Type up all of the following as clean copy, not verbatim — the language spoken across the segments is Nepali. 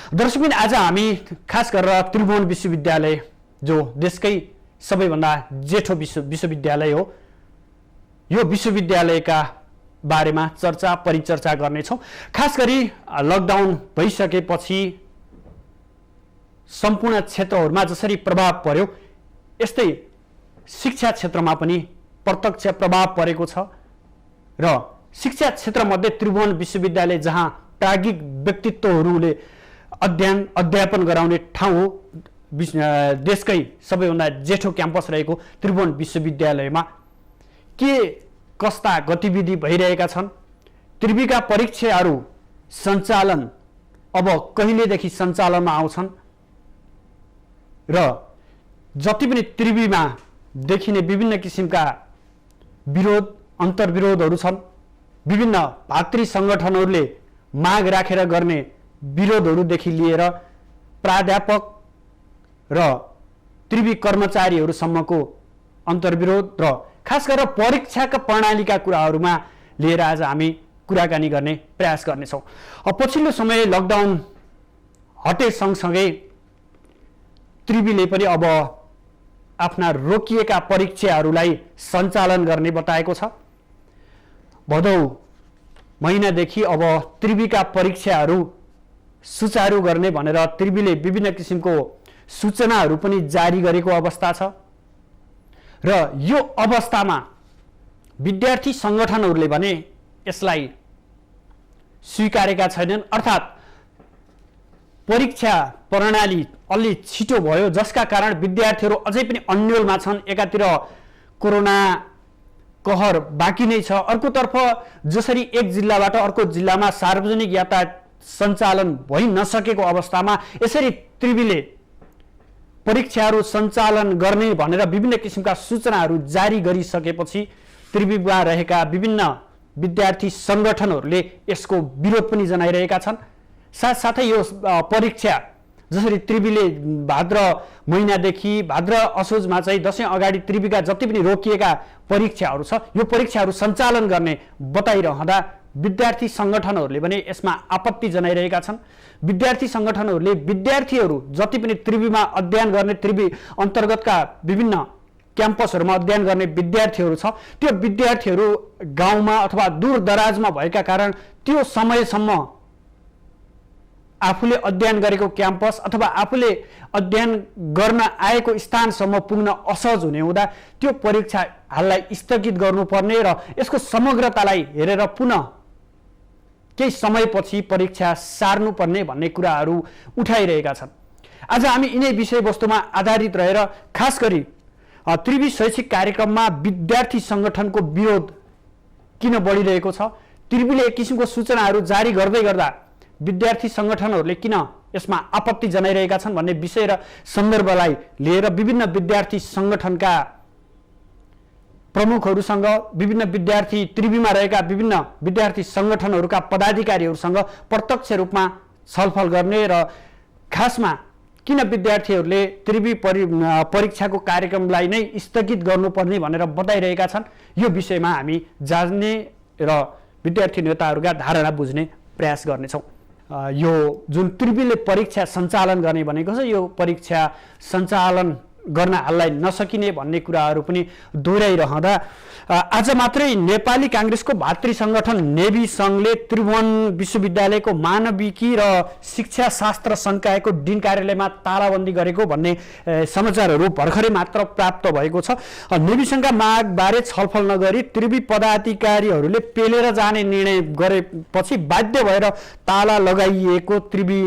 दर्शकबिन आज हामी खास गरेर त्रिभुवन विश्वविद्यालय जो देशकै सबैभन्दा जेठो विश्वविद्यालय हो, यो विश्वविद्यालयका बारेमा चर्चा परिचर्चा गर्नेछौँ। खास गरी लकडाउन भइसकेपछि सम्पूर्ण क्षेत्रहरूमा जसरी प्रभाव पर्यो यस्तै शिक्षा क्षेत्रमा पनि प्रत्यक्ष प्रभाव परेको छ र शिक्षा क्षेत्रमध्ये त्रिभुवन विश्वविद्यालय जहाँ प्राज्ञिक व्यक्तित्वहरूले अध्यापन गराउने ठाउँ हो, देशकै सबैभन्दा जेठो क्याम्पस रहेको त्रिभुवन विश्वविद्यालयमा के कस्ता गतिविधि भइरहेका छन्, त्रिविका परीक्षाहरू सञ्चालन अब कहिलेदेखि सञ्चालनमा आउँछन् र जति पनि त्रिविमा देखिने विभिन्न किसिमका विरोध अन्तर्विरोधहरू छन्, विभिन्न भातृ सङ्गठनहरूले माग राखेर गर्ने विरोधहरूदेखि लिएर प्राध्यापक र त्रिवी कर्मचारीहरूसम्मको अन्तर्विरोध र खास गरेर परीक्षाका प्रणालीका कुराहरूमा लिएर आज हामी कुराकानी गर्ने प्रयास गर्नेछौँ। पछिल्लो समय लकडाउन हटे सँगसँगै त्रिवीले पनि अब आफ्ना रोकिएका परीक्षाहरूलाई सञ्चालन गर्ने बताएको छ। भदौ महिनादेखि अब त्रिवीका परीक्षाहरू सुचारू गर्ने भनेर त्रिवीले विभिन्न किसिमको सूचनाहरू पनि जारी गरेको अवस्था छ र यो अवस्थामा विद्यार्थी सङ्गठनहरूले भने यसलाई स्वीकारेका छैनन्। अर्थात् परीक्षा प्रणाली अलि छिटो भयो जसका कारण विद्यार्थीहरू अझै पनि अन्योलमा छन्। एकातिर कोरोना कहर बाँकी नै छ, अर्कोतर्फ जसरी एक जिल्लाबाट अर्को जिल्लामा सार्वजनिक यातायात सञ्चालन भइ नसकेको अवस्थामा यसरी त्रिवीले परीक्षाहरू सञ्चालन गर्ने भनेर विभिन्न किसिमका सूचनाहरू जारी गरिसकेपछि त्रिवीमा रहेका विभिन्न विद्यार्थी सङ्गठनहरूले यसको विरोध पनि जनाइरहेका छन्। साथसाथै यो परीक्षा जसरी त्रिवीले भाद्र महिनादेखि भाद्र असोजमा चाहिँ दशैं अगाडि त्रिवीका जति पनि रोकिएका परीक्षाहरू छ यो परीक्षाहरू सञ्चालन गर्ने बताइरहँदा विद्यार्थी सङ्गठनहरूले पनि यसमा आपत्ति जनाइरहेका छन्। विद्यार्थी सङ्गठनहरूले विद्यार्थीहरू जति पनि त्रिवीमा अध्ययन गर्ने त्रिवी अन्तर्गतका विभिन्न क्याम्पसहरूमा अध्ययन गर्ने विद्यार्थीहरू छ त्यो विद्यार्थीहरू गाउँमा अथवा दूर दराजमा भएका कारण त्यो समयसम्म आफूले अध्ययन गरेको क्याम्पस अथवा आफूले अध्ययन गर्न आएको स्थानसम्म पुग्न असहज हुने हुँदा त्यो परीक्षा हाललाई स्थगित गर्नुपर्ने र यसको समग्रतालाई हेरेर पुनः केही समयपछि परीक्षा सार्नुपर्ने भन्ने कुराहरू उठाइरहेका छन्। आज हामी यिनै विषयवस्तुमा आधारित रहेर खास गरी त्रिवी शैक्षिक कार्यक्रममा विद्यार्थी सङ्गठनको विरोध किन बढिरहेको छ, त्रिवीले एक किसिमको सूचनाहरू जारी गर्दै गर्दा विद्यार्थी सङ्गठनहरूले किन यसमा आपत्ति जनाइरहेका छन् भन्ने विषय र सन्दर्भलाई लिएर विभिन्न विद्यार्थी सङ्गठनका प्रमुखहरूसँग विभिन्न विद्यार्थी त्रिवीमा रहेका विभिन्न विद्यार्थी सङ्गठनहरूका पदाधिकारीहरूसँग प्रत्यक्ष रूपमा छलफल गर्ने र खासमा किन विद्यार्थीहरूले त्रिवी परीक्षाको कार्यक्रमलाई नै स्थगित गर्नुपर्ने भनेर बताइरहेका छन् यो विषयमा हामी जान्ने र विद्यार्थी नेताहरूका धारणा बुझ्ने प्रयास गर्नेछौँ। यो जुन त्रिवीले परीक्षा सञ्चालन गर्ने भनेको छ यो परीक्षा सञ्चालन गर्न हाललाई नसकिने भन्ने कुराहरू पनि दोहोऱ्याइरहँदा आज मात्रै नेपाली काङ्ग्रेसको भातृ सङ्गठन नेभी सङ्घले त्रिभुवन विश्वविद्यालयको मानविकी र शिक्षा शास्त्र संकायको डिन कार्यालयमा तालाबन्दी गरेको भन्ने समाचारहरू भर्खरै मात्र प्राप्त भएको छ। नेभी सङ्घका मागबारे छलफल नगरी त्रिवी पदाधिकारीहरूले पेलेर जाने निर्णय गरेपछि बाध्य भएर ताला लगाइएको त्रिवी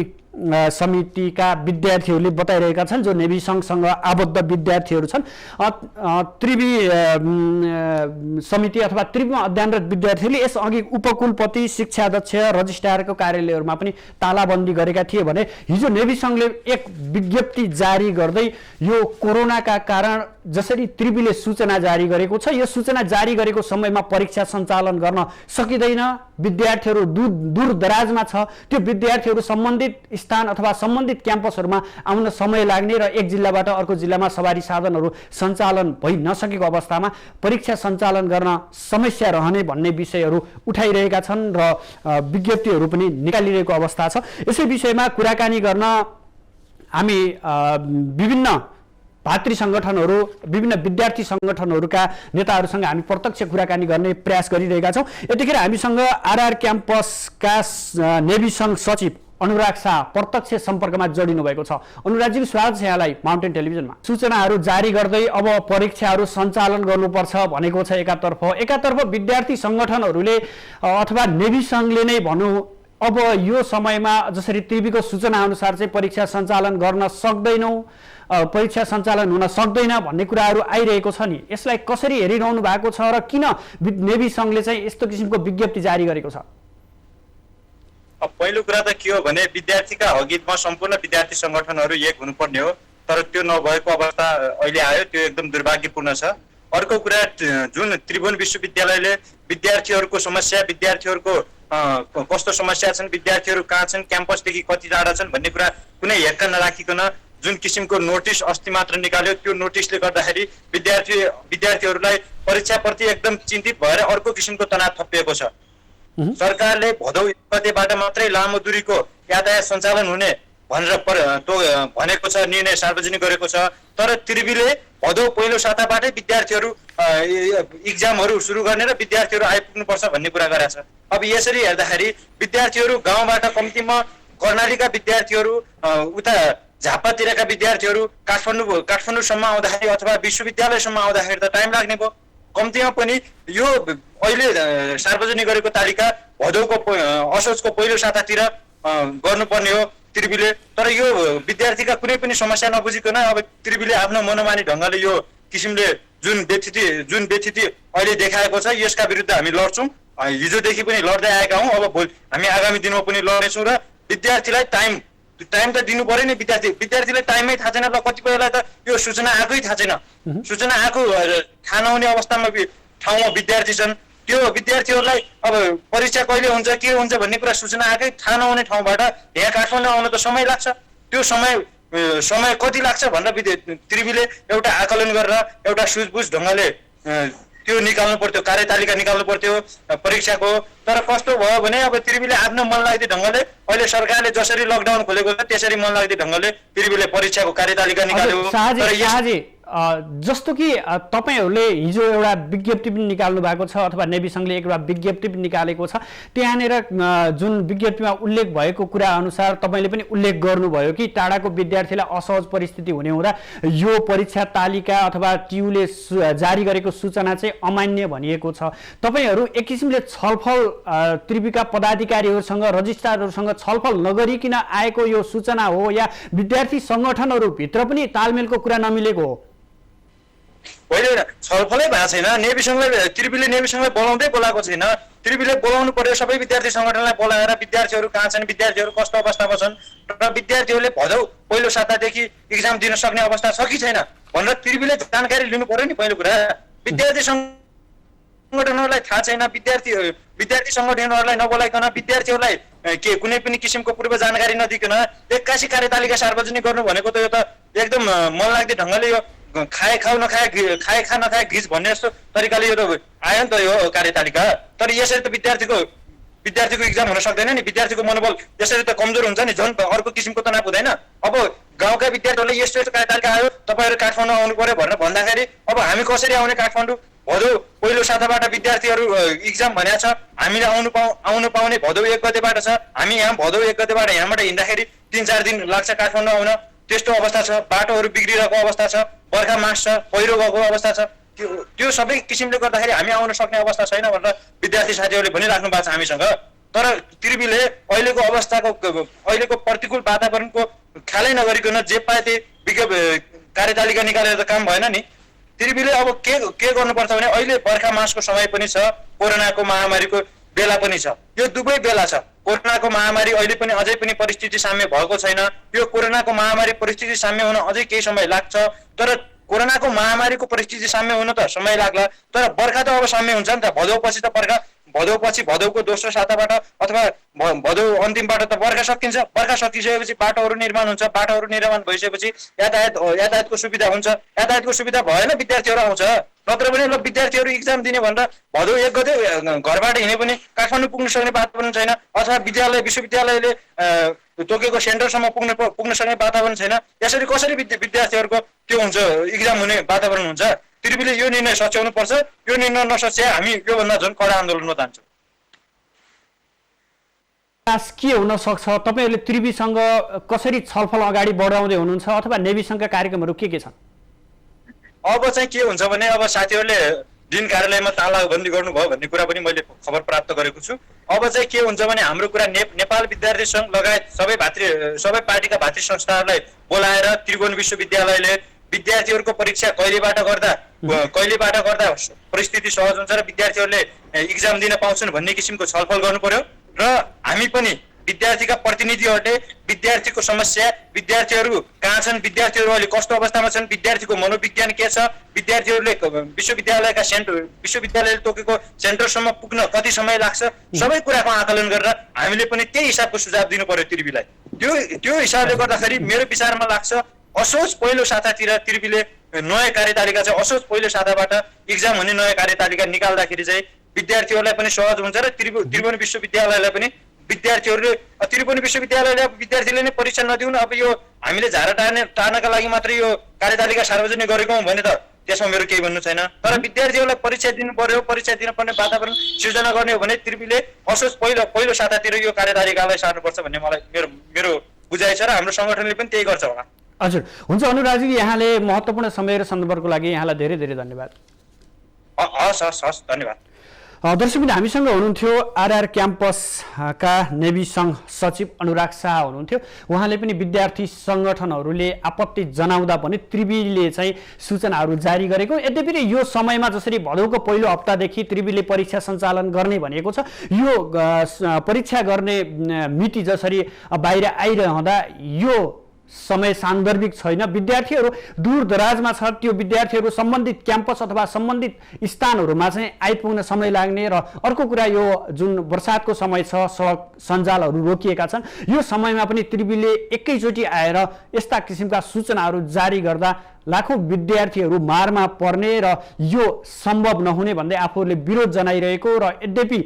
समितिका विद्यार्थीहरूले बताइरहेका छन् जो नेभी सङ्घसँग आबद्ध विद्यार्थीहरू छन्। त्रिवी समिति अथवा त्रिवीमा अध्ययनरत विद्यार्थीहरूले यसअघि उपकुलपति शिक्षाध्यक्ष रजिस्ट्रारको कार्यालयहरूमा पनि तालाबन्दी गरेका थिए भने हिजो नेभी सङ्घले एक विज्ञप्ति जारी गर्दै यो कोरोनाका कारण जसरी त्रिवीले सूचना जारी गरेको छ यो सूचना जारी गरेको समयमा परीक्षा सञ्चालन गर्न सकिँदैन, विद्यार्थीहरू दूर दराजमा छ त्यो विद्यार्थीहरू सम्बन्धित स्थान अथवा सम्बन्धित क्याम्पसहरूमा आउन समय लाग्ने र एक जिल्लाबाट अर्को जिल्लामा सवारी साधनहरू सञ्चालन भइ नसकेको अवस्थामा परीक्षा सञ्चालन गर्न समस्या रहने भन्ने विषयहरू उठाइरहेका छन् र विज्ञप्तिहरू पनि निकालिरहेको अवस्था छ। यसै विषयमा कुराकानी गर्न हामी विभिन्न भातृ सङ्गठनहरू विभिन्न विद्यार्थी सङ्गठनहरूका नेताहरूसँग हामी प्रत्यक्ष कुराकानी गर्ने प्रयास गरिरहेका छौँ। यतिखेर हामीसँग आरआर क्याम्पसका नेभी सङ्घ सचिव अनुराग शाह प्रत्यक्ष सम्पर्कमा जोडिनु भएको छ। अनुरागजी, स्वागत छ यहाँलाई माउन्टेन टेलिभिजनमा। सूचनाहरू जारी गर्दै अब परीक्षाहरू सञ्चालन गर्नुपर्छ भनेको छ एकातर्फ विद्यार्थी सङ्गठनहरूले अथवा नेभी सङ्घले नै भनौँ अब यो समयमा जसरी त्रिवीको सूचना अनुसार चाहिँ परीक्षा सञ्चालन गर्न सक्दैनौँ, परीक्षा सञ्चालन हुन सक्दैन भन्ने कुराहरू आइरहेको छ नि, यसलाई कसरी हेरिरहनु भएको छ र किन नेभी सङ्घले चाहिँ यस्तो किसिमको विज्ञप्ति जारी गरेको छ? पहिलो कुरा त के हो भने विद्यार्थीका हकहितमा सम्पूर्ण विद्यार्थी सङ्गठनहरू एक हुनुपर्ने हो, तर त्यो नभएको अवस्था अहिले आयो, त्यो एकदम दुर्भाग्यपूर्ण छ। अर्को कुरा, जुन त्रिभुवन विश्वविद्यालयले विद्यार्थीहरूको समस्या, विद्यार्थीहरूको कस्तो समस्या छन्, विद्यार्थीहरू कहाँ छन्, क्याम्पसदेखि कति टाढा छन् भन्ने कुरा कुनै हेक्का नराखिकन जुन किसिमको नोटिस अस्ति मात्र निकाल्यो, त्यो नोटिसले गर्दाखेरि विद्यार्थीहरूलाई परीक्षाप्रति एकदम चिन्तित भएर अर्को किसिमको तनाव थपिएको छ। सरकारले भदौ 1 गतेबाट मात्रै लामो दूरीको यातायात सञ्चालन हुने भनेर भनेको छ, निर्णय सार्वजनिक गरेको छ, तर त्रिवीले भदौ पहिलो साताबाटै विद्यार्थीहरू इक्जामहरू सुरु गर्ने र विद्यार्थीहरू आइपुग्नुपर्छ भन्ने कुरा गरेको छ। अब यसरी हेर्दाखेरि विद्यार्थीहरू गाउँबाट कम्तीमा कर्णालीका विद्यार्थीहरू, उता झापातिरका विद्यार्थीहरू काठमाडौँसम्म आउँदाखेरि अथवा विश्वविद्यालयसम्म आउँदाखेरि त टाइम लाग्ने भयो। कम्तीमा पनि यो अहिले सार्वजनिक गरेको तालिका भदौको असोजको पहिलो सातातिर गर्नुपर्ने हो त्रिवीले, तर यो विद्यार्थीका कुनै पनि समस्या नबुझिकन अब त्रिवीले आफ्नो मनोमानी ढङ्गले यो किसिमले जुन व्यथिति अहिले देखाएको छ यसका विरुद्ध हामी लड्छौँ। हिजोदेखि पनि लड्दै आएका हौँ, अब हामी आगामी दिनमा पनि लड्नेछौँ र विद्यार्थीलाई टाइम त दिनु पर्यो नि। विद्यार्थीलाई टाइमै थाहा छैन, र कतिपयलाई त यो सूचना आएकै थाहा छैन, सूचना आएको थाहा नहुने अवस्थामा ठाउँमा विद्यार्थी छन्। त्यो विद्यार्थीहरूलाई अब परीक्षा कहिले हुन्छ के हुन्छ भन्ने कुरा सूचना आएकै थाहा नहुने ठाउँबाट यहाँ काठमाडौँ आउन त समय लाग्छ। त्यो समय कति लाग्छ भनेर त्रिवीले एउटा आकलन गरेर एउटा सुझबुझ ढङ्गले त्यो निकाल्नु पर्थ्यो, कार्यतालिका निकाल्नु पर्थ्यो परीक्षाको। तर कस्तो भयो भने अब त्रिवीले आफ्नो मनलाग्दो ढङ्गले अहिले सरकारले जसरी लकडाउन खोलेको छ त्यसरी मनलाग्दो ढङ्गले त्रिवीले परीक्षाको कार्यतालिका निकाल्यो। जस्तो कि तपाईहरूले हिजो एउटा विज्ञप्ति पनि निकाल्नु भएको छ अथवा नेभी सङ्घले एउटा विज्ञप्ति पनि निकालेको छ, त्यहाँनिर जुन विज्ञप्तिमा उल्लेख भएको कुरा अनुसार तपाईँले पनि उल्लेख गर्नुभयो कि टाढाको विद्यार्थीलाई असहज परिस्थिति हुने हुँदा यो परीक्षा तालिका अथवा टियुले जारी गरेको सूचना चाहिँ अमान्य भनिएको छ। तपाईँहरू एक किसिमले छलफल त्रिवीका पदाधिकारीहरूसँग रजिस्ट्रारहरूसँग छलफल नगरिकन आएको यो सूचना हो या विद्यार्थी सङ्गठनहरूभित्र पनि तालमेलको कुरा नमिलेको हो? पहिले छलफलै भएको छैन, त्रिवीले नेभी सङ्घलाई बोलाएको छैन। त्रिवीले बोलाउनु पर्यो सबै विद्यार्थी सङ्गठनलाई बोलाएर विद्यार्थीहरू कहाँ छन्, विद्यार्थीहरू कस्तो अवस्थामा छन् र विद्यार्थीहरूले भदौ पहिलो सातादेखि इक्जाम दिन सक्ने अवस्था छ कि छैन भनेर त्रिवीले जानकारी लिनु पर्यो नि। पहिलो कुरा विद्यार्थी सङ्गठनहरूलाई थाहा छैन, विद्यार्थी सङ्गठनहरूलाई नबोलाइकन विद्यार्थीहरूलाई के कुनै पनि किसिमको पूर्व जानकारी नदिकन एक्कासी कार्यतालिका सार्वजनिक गर्नु भनेको त यो त एकदम मनलाग्दो ढङ्गले यो खाए खा नखाए घिज भन्ने जस्तो तरिकाले यो त आयो नि त यो कार्यतालिका। तर यसरी त विद्यार्थीको इक्जाम हुन सक्दैन नि, विद्यार्थीको मनोबल यसरी त कमजोर हुन्छ नि, झन् अर्को किसिमको तनाव हुँदैन। अब गाउँका विद्यार्थीहरूले यस्तो कार्यतालिका आयो तपाईँहरू काठमाडौँ आउनु पर्यो भनेर भन्दाखेरि अब हामी कसरी आउने काठमाडौँ? भदौ पहिलो साताबाट विद्यार्थीहरू इक्जाम भनेको छ, हामीले आउनु पाउने भदौ 1 गतेबाट छ। हामी यहाँ भदौ 1 गतेबाट यहाँबाट हिँड्दाखेरि 3-4 दिन लाग्छ काठमाडौँ आउन, त्यस्तो अवस्था छ। बाटोहरू बिग्रिरहेको अवस्था छ, बर्खा मास छ, पहिरो गएको अवस्था छ। त्यो सबै किसिमले गर्दाखेरि हामी आउन सक्ने अवस्था छैन भनेर विद्यार्थी साथीहरूले भनिराख्नु भएको छ हामीसँग। तर त्रिवीले अहिलेको प्रतिकूल वातावरणको ख्यालै नगरिकन जे पाए त्यही कार्यतालिका निकालेर त काम भएन नि। त्रिवीले अब के गर्नुपर्छ भने अहिले बर्खा मासको समय पनि छ, कोरोनाको महामारीको बेला पनि छ, यो दुवै बेला छ। कोरोनाको महामारी अहिले पनि अझै पनि परिस्थिति साम्य भएको छैन। यो कोरोनाको महामारी परिस्थिति साम्य हुन अझै केही समय लाग्छ, तर कोरोनाको महामारीको परिस्थिति साम्य हुन त समय लाग्ला, तर बर्खा त अब साम्य हुन्छ नि त। भदौपछि त भदौपछि भदौको दोस्रो साताबाट अथवा भदौ अन्तिमबाट त बर्खा सकिन्छ। बर्खा सकिसकेपछि बाटोहरू निर्माण हुन्छ। बाटोहरू निर्माण भइसकेपछि यातायातको सुविधा हुन्छ। यातायातको सुविधा भएन विद्यार्थीहरू आउँछ। नत्र पनि ल विद्यार्थीहरू इक्जाम दिने भनेर भदौ 1 गते घरबाट हिँडे पनि काठमाडौँ पुग्न सक्ने वातावरण छैन, अथवा विश्वविद्यालयले तोकेको सेन्टरसम्म पुग्न सक्ने वातावरण छैन। यसरी कसरी विद्यार्थीहरूको त्यो हुन्छ, इक्जाम हुने वातावरण हुन्छ? त्रिवीले यो निर्णय सच्याउनु पर्छ। यो निर्णय नसच्याए हामी योभन्दा झन् कडा आन्दोलनमा जान्छौँ। के हुन सक्छ? तपाईँहरूले त्रिवीसँग कसरी छलफल अगाडि बढाउँदै हुनुहुन्छ अथवा नेवीसँगका कार्यक्रमहरू के छन्? अब चाहिँ के हुन्छ भने अब साथीहरूले दिन कार्यालयमा तालाबन्दी गर्नुभयो भन्ने कुरा पनि मैले खबर प्राप्त गरेको छु। अब चाहिँ के हुन्छ भने हाम्रो कुरा नेपाल विद्यार्थी सङ्घ लगायत सबै पार्टीका भातृ संस्थाहरूलाई बोलाएर त्रिभुवन विश्वविद्यालयले विद्यार्थीहरूको परीक्षा कहिलेबाट गर्दा परिस्थिति सहज हुन्छ र विद्यार्थीहरूले इक्जाम दिन पाउँछन् भन्ने किसिमको छलफल गर्नु पर्यो। र हामी पनि विद्यार्थीका प्रतिनिधिहरूले विद्यार्थीको समस्या, विद्यार्थीहरू कहाँ छन्, विद्यार्थीहरू अहिले कस्तो अवस्थामा छन्, विद्यार्थीको मनोविज्ञान के छ, विद्यार्थीहरूले विश्वविद्यालयले तोकेको सेन्टरसम्म पुग्न कति समय लाग्छ, सबै कुराको आकलन गरेर हामीले पनि त्यही हिसाबको सुझाव दिनु पर्यो त्रिवीलाई। त्यो हिसाबले गर्दाखेरि मेरो विचारमा लाग्छ असोज पहिलो सातातिर त्रिवीले नयाँ कार्यतालिका चाहिँ असोज पहिलो साताबाट इक्जाम हुने नयाँ कार्यतालिका निकाल्दाखेरि चाहिँ विद्यार्थीहरूलाई पनि सहज हुन्छ र त्रिभुवन विश्वविद्यालयलाई पनि त्रिभुवन विश्वविद्यालयले विद्यार्थीले नै परीक्षा नदिउन्, अब यो हामीले झारा टार्नका लागि मात्र यो कार्यतालिका सार्वजनिक गरेको हो भने त त्यसमा मेरो केही भन्नु छैन। तर विद्यार्थीहरूलाई परीक्षा दिनु पर्यो, परीक्षा दिनुपर्ने वातावरण सिर्जना गर्ने हो भने त्रिवीले असोज पहिलो सातातिर यो कार्यतालिकालाई सार्नुपर्छ भन्ने मलाई मेरो बुझाइ छ र हाम्रो सङ्गठनले पनि त्यही गर्छ होला। हजुर, हुन्छ अनुराजी, यहाँले महत्त्वपूर्ण समय र सन्दर्भको लागि यहाँलाई धेरै धेरै धन्यवाद। हस्, धन्यवाद। दर्शकबिन, हामीसँग हुनुहुन्थ्यो आरआर क्याम्पसका नेभी सङ्घ सचिव अनुराग शाह हुनुहुन्थ्यो। उहाँले पनि विद्यार्थी सङ्गठनहरूले आपत्ति जनाउँदा पनि त्रिवीले चाहिँ सूचनाहरू जारी गरेको। यद्यपि यो समयमा जसरी भदौको पहिलो हप्तादेखि त्रिवीले परीक्षा सञ्चालन गर्ने भनेको छ, यो परीक्षा गर्ने मिति जसरी बाहिर आइरहँदा यो समय सान्दर्भिक छैन। विद्यार्थीहरू दूर दराजमा छ, त्यो विद्यार्थीहरू सम्बन्धित क्याम्पस अथवा सम्बन्धित स्थानहरूमा चाहिँ आइपुग्न समय लाग्ने र अर्को कुरा यो जुन बर्सातको समय छ, सडक सञ्जालहरू रोकिएका छन्, यो समयमा पनि त्रिवीले एकैचोटि आएर यस्ता किसिमका सूचनाहरू जारी गर्दा लाखौँ विद्यार्थीहरू मारमा पर्ने र यो सम्भव नहुने भन्दै आफूहरूले विरोध जनाइरहेको र यद्यपि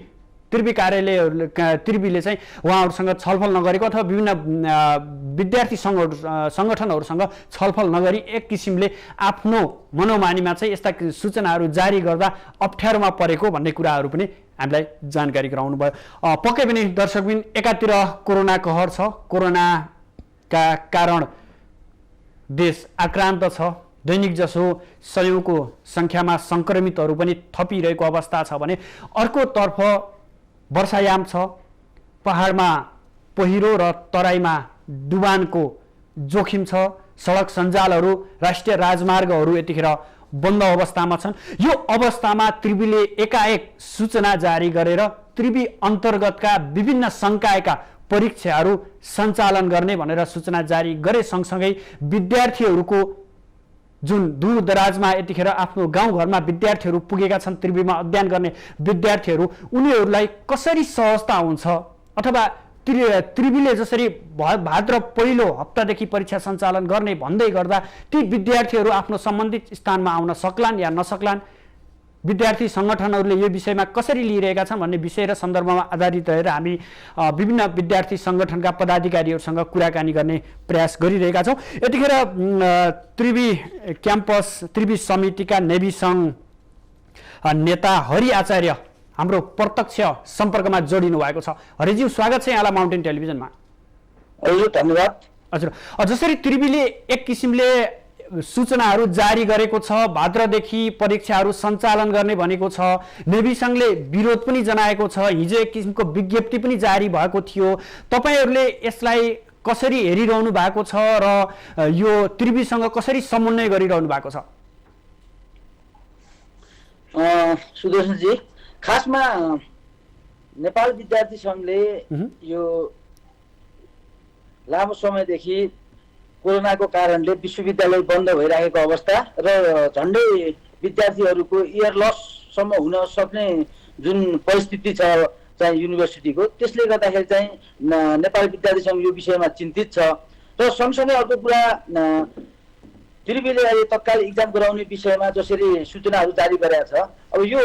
त्रिवीले चाहिँ उहाँहरूसँग छलफल नगरेको अथवा विभिन्न विद्यार्थी सङ्गठनहरूसँग छलफल नगरी एक किसिमले आफ्नो मनोमानीमा चाहिँ यस्ता सूचनाहरू जारी गर्दा अप्ठ्यारोमा परेको भन्ने कुराहरू पनि हामीलाई जानकारी गराउनु भयो। पक्कै पनि दर्शकबिन, एकातिर कोरोना कहर छ, कोरोनाका कारण देश आक्रान्त छ, दैनिक जसो सयौँको सङ्ख्यामा सङ्क्रमितहरू पनि थपिरहेको अवस्था छ भने अर्कोतर्फ वर्षायाम छ, पहाडमा पहिरो र तराईमा डुबानको जोखिम छ, सडक सञ्जालहरू, राष्ट्रिय राजमार्गहरू यतिखेर बन्द अवस्थामा छन्। यो अवस्थामा त्रिवीले एकाएक सूचना जारी गरेर त्रिवी अन्तर्गतका विभिन्न संकायका परीक्षाहरू सञ्चालन गर्ने भनेर सूचना जारी गरे सँगसँगै विद्यार्थीहरूको जुन दूर दराजमा यतिखेर आफ्नो गाउँघरमा विद्यार्थीहरू पुगेका छन्, त्रिवीमा अध्ययन गर्ने विद्यार्थीहरू, उनीहरूलाई कसरी सहजता हुन्छ अथवा त्रिवीले जसरी भाद्र पहिलो हप्तादेखि परीक्षा सञ्चालन गर्ने भन्दै गर्दा ती विद्यार्थीहरू आफ्नो सम्बन्धित स्थानमा आउन सक्लान् या नसक्लान्, विद्यार्थी सङ्गठनहरूले यो विषयमा कसरी लिइरहेका छन् भन्ने विषय र सन्दर्भमा आधारित रहेर हामी विभिन्न विद्यार्थी सङ्गठनका पदाधिकारीहरूसँग कुराकानी गर्ने प्रयास गरिरहेका छौँ। यतिखेर त्रिवी क्याम्पस त्रिवी समितिका नेभी सङ्घ नेता हरि आचार्य हाम्रो प्रत्यक्ष सम्पर्कमा जोडिनु भएको छ। हरिज्यू, स्वागत छ यहाँलाई माउन्टेन टेलिभिजनमा। हजुर, धन्यवाद। हजुर, जसरी त्रिवीले एक किसिमले सूचनाहरू जारी गरेको छ, भाद्रदेखि परीक्षाहरू सञ्चालन गर्ने भनेको छ, नेभी सङ्घले विरोध पनि जनाएको छ, हिजो एक किसिमको विज्ञप्ति पनि जारी भएको थियो, तपाईँहरूले यसलाई कसरी हेरिरहनु भएको छ र यो त्रिवीसँग कसरी समन्वय गरिरहनु भएको छ? सुदर्शनजी, खासमा नेपाल विद्यार्थी सङ्घले यो लामो समयदेखि कोरोनाको कारणले विश्वविद्यालय बन्द भइरहेको अवस्था र झन्डै विद्यार्थीहरूको इयर लससम्म हुन सक्ने जुन परिस्थिति छ चाहिँ युनिभर्सिटीको, त्यसले गर्दाखेरि चाहिँ नेपाली विद्यार्थी सङ्घ यो विषयमा चिन्तित छ। र सँगसँगै अर्को कुरा त्रिवीले अहिले तत्काल इक्जाम गराउने विषयमा जसरी सूचनाहरू जारी गरेका छ, अब यो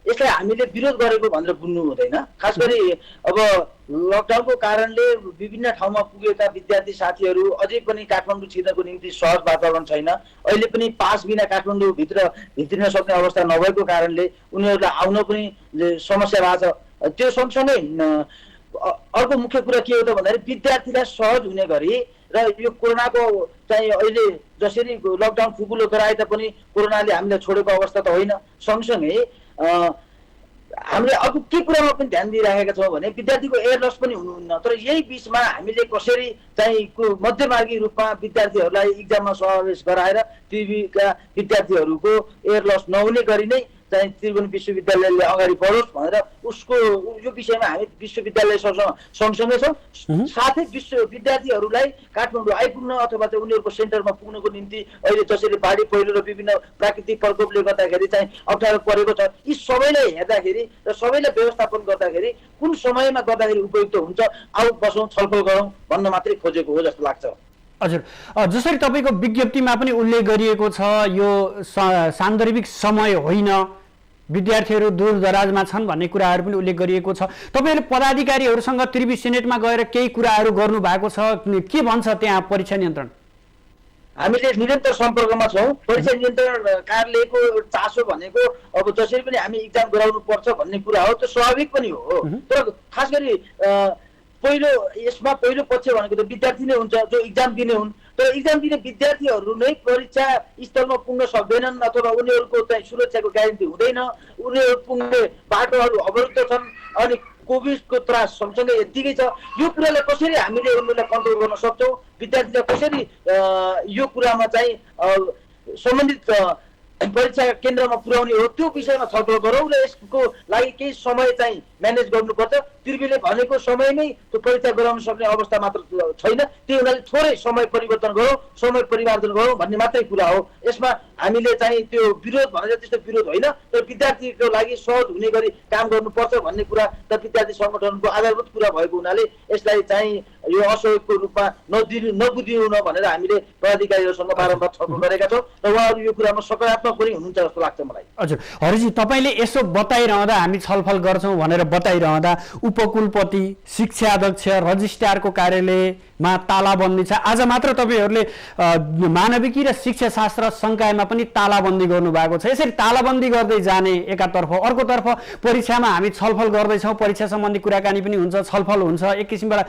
यसलाई हामीले विरोध गरेको भनेर बुझ्नु हुँदैन। खास गरी अब लकडाउनको कारणले विभिन्न ठाउँमा पुगेका विद्यार्थी साथीहरू अझै पनि काठमाडौँ छिर्नको निम्ति सहज वातावरण छैन। अहिले पनि पास बिना काठमाडौँभित्र भित्रिन सक्ने अवस्था नभएको कारणले उनीहरूलाई आउन पनि समस्या भएको छ। त्यो सँगसँगै अर्को मुख्य कुरा के हो त भन्दाखेरि विद्यार्थीलाई सहज हुने गरी र यो कोरोनाको चाहिँ अहिले जसरी लकडाउन फुकुलो गराए तापनि कोरोनाले हामीलाई छोडेको अवस्था त होइन। सँगसँगै हामीले अर्को के कुरामा पनि ध्यान दिइराखेका छौँ भने विद्यार्थीको एयर लस पनि हुनुहुन्न। तर यही बिचमा हामीले कसरी चाहिँ मध्यमार्गी रूपमा विद्यार्थीहरूलाई इक्जाममा समावेश गराएर त्रिवीका विद्यार्थीहरूको एयर लस नहुने गरी नै चाहिँ त्रिभुवन विश्वविद्यालयले अगाडि बढोस् भनेर उसको यो विषयमा हामी विश्वविद्यालयसँग सँगसँगै छौँ। साथै विद्यार्थीहरूलाई काठमाडौँ आइपुग्न अथवा चाहिँ उनीहरूको सेन्टरमा पुग्नको निम्ति अहिले जसरी बाढी पहिरो र विभिन्न प्राकृतिक प्रकोपले गर्दाखेरि चाहिँ अप्ठ्यारो परेको छ, यी सबैलाई हेर्दाखेरि र सबैलाई व्यवस्थापन गर्दाखेरि कुन समयमा गर्दाखेरि उपयुक्त हुन्छ, आऊ बसौँ छलफल गरौँ भन्न मात्रै खोजेको हो जस्तो लाग्छ। हजुर, जसरी तपाईँको विज्ञप्तिमा पनि उल्लेख गरिएको छ यो सान्दर्भिक समय होइन, विद्यार्थीहरू दूरदराजमा छन् भन्ने कुराहरू पनि उल्लेख गरिएको छ। तपाईँहरूले पदाधिकारीहरूसँग त्रिवी सिनेटमा गएर केही कुराहरू गर्नु भएको छ, के भन्छ त्यहाँ परीक्षा नियन्त्रण? हामीले निरन्तर सम्पर्कमा छौँ। परीक्षा नियन्त्रण कार्यालयको चासो भनेको अब जसरी पनि हामी इक्जाम गराउनु पर्छ भन्ने कुरा हो, त्यो स्वाभाविक पनि हो। तर खास गरी यसमा पहिलो पक्ष भनेको त विद्यार्थी नै हुन्छ जो इक्जाम दिने हुन्। तर इक्जाम दिने विद्यार्थीहरू नै परीक्षा स्थलमा पुग्न सक्दैनन् अथवा उनीहरूको चाहिँ सुरक्षाको ग्यारेन्टी हुँदैन, उनीहरू पुग्ने बाटोहरू अवरुद्ध छन्, अनि कोभिडको त्रास सँगसँगै यत्तिकै छ। यो कुरालाई कसरी हामीले उनीहरूलाई कन्ट्रोल गर्न सक्छौँ, विद्यार्थीलाई कसरी यो कुरामा चाहिँ सम्बन्धित परीक्षा केन्द्रमा पुर्याउने हो, त्यो विषयमा छलफल गरौँ र यसको लागि केही समय चाहिँ म्यानेज गर्नुपर्छ। त्रिवीले भनेको समयमै त्यो परीक्षा गराउन सक्ने अवस्था मात्र छैन, त्यही हुनाले थोरै समय परिवर्तन गरौँ, समय परिमार्जन गरौँ भन्ने मात्रै कुरा हो। यसमा हामीले चाहिँ त्यो विरोध भनेर त्यस्तो विरोध होइन, तर विद्यार्थीको लागि सहज हुने गरी काम गर्नुपर्छ भन्ने कुरा त विद्यार्थी सङ्गठनको आधारभूत कुरा भएको हुनाले यसलाई चाहिँ यो असहयोगको रूपमा नबुझिनु भनेर हामीले पदाधिकारीहरूसँग बारम्बार छलफल गरेका छौँ र उहाँहरू यो कुरामा सकारात्मक पनि हुनुहुन्छ जस्तो लाग्छ मलाई। हजुर हरिजी, तपाईँले यसो बताइरहँदा, हामी छलफल गर्छौँ भनेर बताइरहँदा उपकुलपति, शिक्षा अध्यक्ष, रजिस्ट्रारको कार्यालयमा तालाबन्दी छ। आज मात्र तपाईँहरूले मानविकी र शिक्षा शास्त्र संकायमा पनि तालाबन्दी गर्नुभएको छ। यसरी तालाबन्दी गर्दै जाने एकातर्फ, अर्कोतर्फ परीक्षामा हामी छलफल गर्दैछौँ, परीक्षा सम्बन्धी कुराकानी पनि हुन्छ, छलफल हुन्छ, एक किसिमबाट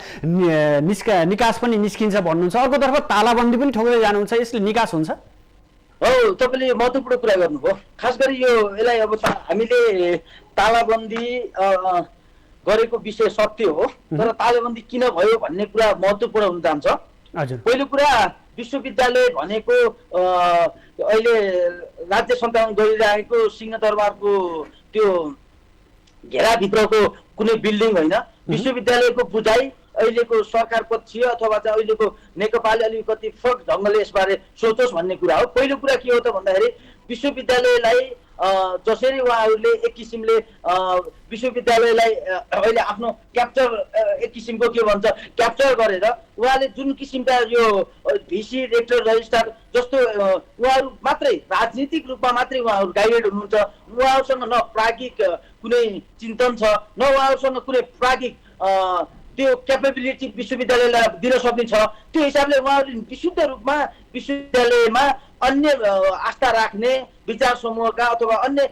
निकास पनि निस्किन्छ भन्नुहुन्छ, अर्कोतर्फ तालाबन्दी पनि ठोक्दै जानुहुन्छ, यसले निकास हुन्छ? हो, तपाईँले महत्त्वपूर्ण कुरा गर्नुभयो। खास गरी यसलाई अब हामीले तालाबन्दी गरेको विषय सत्य हो, तर तालाबन्दी किन भयो भन्ने कुरा महत्त्वपूर्ण हुन जान्छ। पहिलो कुरा, विश्वविद्यालय भनेको अहिले राज्य सञ्चालन गरिरहेको सिंहदरबारको त्यो घेराभित्रको कुनै बिल्डिङ होइन। विश्वविद्यालयको बुझाइ अहिलेको सरकार पक्षीय अथवा चाहिँ अहिलेको नेकपाले अलिकति फरक ढङ्गले यसबारे सोचोस् भन्ने कुरा हो। पहिलो कुरा के हो त भन्दाखेरि विश्वविद्यालयलाई जसरी उहाँहरूले एक किसिमले विश्वविद्यालयलाई अहिले आफ्नो क्याप्चर एक किसिमको के भन्छ क्याप्चर गरेर उहाँले जुन किसिमका यो भिसी, रेक्टर, रजिस्ट्रार जस्तो उहाँहरू मात्रै राजनीतिक रूपमा मात्रै उहाँहरू गाइडेड हुनुहुन्छ, उहाँहरूसँग न प्राज्ञिक कुनै चिन्तन छ, न उहाँहरूसँग कुनै प्राज्ञिक त्यो क्यापेबिलिटी विश्वविद्यालयलाई दिन सक्ने छ। त्यो हिसाबले उहाँहरूले विशुद्ध रूपमा विश्वविद्यालयमा अन्य आस्था राख्ने विचार समूहका अथवा अन्य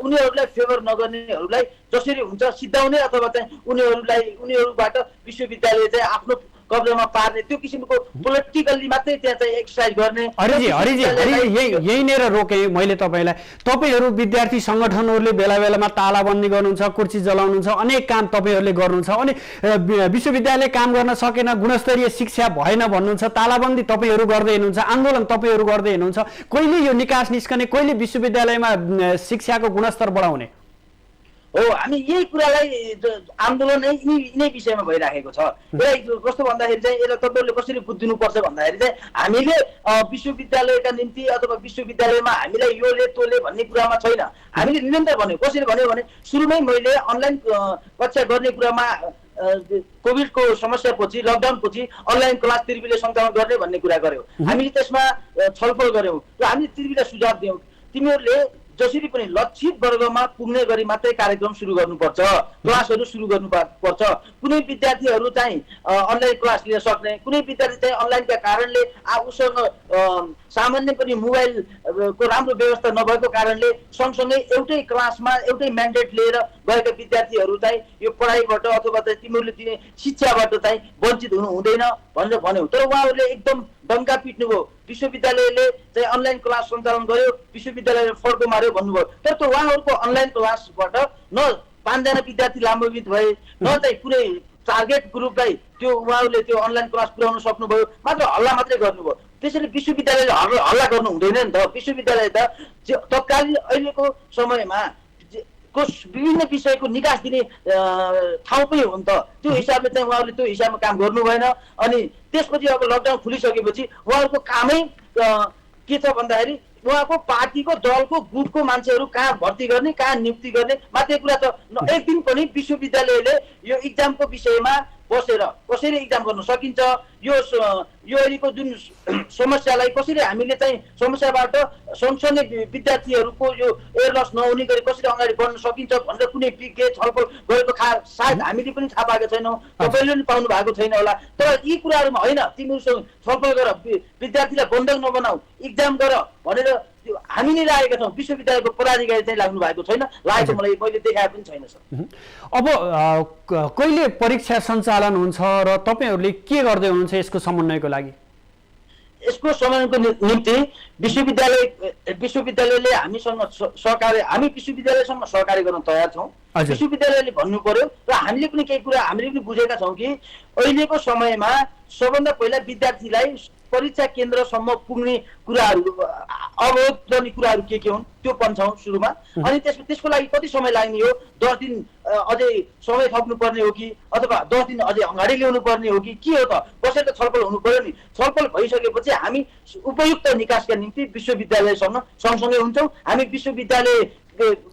उनीहरूलाई फेभर नगर्नेहरूलाई जसरी हुन्छ सिद्धाउने अथवा चाहिँ उनीहरूबाट विश्वविद्यालय चाहिँ आफ्नो कब्जामा पार्ने त्यो किसिमको पोलिटिकल्ली मात्रै त्यहाँ चाहिँ एक्सर्साइज गर्ने। हरिजी यही नै रोके मैले तपाईँलाई। तपाईँहरू विद्यार्थी सङ्गठनहरूले बेला बेलामा तालाबन्दी गर्नुहुन्छ, कुर्सी जलाउनुहुन्छ, अनेक काम तपाईँहरूले गर्नुहुन्छ, अनि विश्वविद्यालय काम गर्न सकेन, गुणस्तरीय शिक्षा भएन भन्नुहुन्छ, तालाबन्दी तपाईँहरू गर्दै हुनुहुन्छ, आन्दोलन तपाईँहरू गर्दै हुनुहुन्छ। कहिले यो निकास निस्कने, कहिले विश्वविद्यालयमा शिक्षाको गुणस्तर बढाउने? हो हामी यही कुरालाई आन्दोलन नै यिनै विषयमा भइराखेको छ। यसलाई कस्तो भन्दाखेरि चाहिँ यसलाई तपाईँहरूले कसरी बुझिदिनुपर्छ भन्दाखेरि चाहिँ हामीले विश्वविद्यालयका निम्ति अथवा विश्वविद्यालयमा हामीलाई योले तोले भन्ने कुरामा छैन। हामीले निरन्तर भन्यो। कसरी भन्यो भने सुरुमै मैले अनलाइन कक्षा गर्ने कुरामा कोभिडको समस्यापछि लकडाउनपछि अनलाइन क्लास त्रिवीले सञ्चालन गर्ने भन्ने कुरा गर्यो। हामीले त्यसमा छलफल गर्यौँ र हामीले त्रिवीलाई सुझाव दियौँ तिमीहरूले जसरी पनि लक्षित वर्गमा पुग्ने गरी मात्रै कार्यक्रम सुरु गर्नुपर्छ, क्लासहरू सुरु गर्नुपर्छ। कुनै विद्यार्थीहरू चाहिँ अनलाइन क्लास लिन सक्ने, कुनै विद्यार्थी चाहिँ अनलाइनका कारणले उसँग सामान्य पनि मोबाइलको राम्रो व्यवस्था नभएको कारणले सँगसँगै एउटै क्लासमा एउटै म्यान्डेट लिएर गएका विद्यार्थीहरू चाहिँ यो पढाइबाट अथवा चाहिँ तिमीहरूले दिने शिक्षाबाट चाहिँ वञ्चित हुनु हुँदैन भनेर भन्यौँ। तर उहाँहरूले एकदम डङ्का पिट्नुभयो। विश्वविद्यालयले चाहिँ अनलाइन क्लास सञ्चालन गर्यो, विश्वविद्यालयले फड्को मार्यो भन्नुभयो। तर त्यो उहाँहरूको अनलाइन क्लासबाट न 5 जना विद्यार्थी लाभान्वित भए, न चाहिँ कुनै टार्गेट ग्रुपलाई त्यो उहाँहरूले त्यो अनलाइन क्लास पुर्याउन सक्नुभयो, मात्र हल्ला मात्रै गर्नुभयो। त्यसैले विश्वविद्यालयले हल्ला गर्नु हुँदैन नि त। विश्वविद्यालय त तत्कालीन अहिलेको समयमा विभिन्न विषयको निकास दिने ठाउँ पनि हो नि त। त्यो हिसाबले चाहिँ उहाँहरूले त्यो हिसाबमा काम गर्नु भएन। अनि त्यसपछि अब लकडाउन खुलिसकेपछि उहाँहरूको कामै के छ भन्दाखेरि उहाँको पार्टीको दलको गुटको मान्छेहरू कहाँ भर्ती गर्ने, कहाँ नियुक्ति गर्ने मात्रै कुरा त। एक दिन पनि विश्वविद्यालयले यो इक्जामको विषयमा बसेर कसरी इक्जाम गर्न सकिन्छ, यो अहिलेको जुन समस्यालाई कसरी हामीले चाहिँ समस्याबाट सँगसँगै विद्यार्थीहरूको यो एयरलस नहुने गरी कसरी अगाडि बढ्न सकिन्छ भनेर कुनै विज्ञ छलफल गरेको सायद हामीले पनि थाहा पाएका छैनौँ, तपाईँले पनि पाउनु भएको छैन होला। तर यी कुराहरूमा होइन तिमीहरूसँग छलफल गर, विद्यार्थीलाई बन्धक नबनाऊ, इक्जाम गर भनेर हामी नै लागेका छौँ। विश्वविद्यालयको पदाधिकारी चाहिँ लाग्नु भएको छैन, लागेको मैले देखाएको पनि छैन सर। अब कहिले परीक्षा सञ्चालन हुन्छ र तपाईँहरूले के गर्दै हुनुहुन्छ यसको समन्वयको लागि? यसको समन्वयको निम्ति विश्वविद्यालयले हामीसँग सहकार्य, हामी विश्वविद्यालयसँग सहकार्य गर्न तयार छौँ। विश्वविद्यालयले भन्नु पर्यो र हामीले पनि केही कुरा हामीले पनि बुझेका छौँ कि अहिलेको समयमा सबभन्दा पहिला विद्यार्थीलाई परीक्षा केन्द्रसम्म पुग्ने कुराहरू अवरोध गर्ने कुराहरू के हुन् त्यो पन्छौँ सुरुमा। अनि त्यसको लागि कति समय लाग्ने हो, 10 दिन अझै समय थप्नुपर्ने हो कि अथवा 10 दिन अझै अगाडि ल्याउनु पर्ने हो कि के हो त? बसेर त छलफल हुनु पर्यो नि। छलफल भइसकेपछि हामी उपयुक्त निकासका निम्ति विश्वविद्यालयसँग सँगसँगै हुन्छौँ। हामी विश्वविद्यालय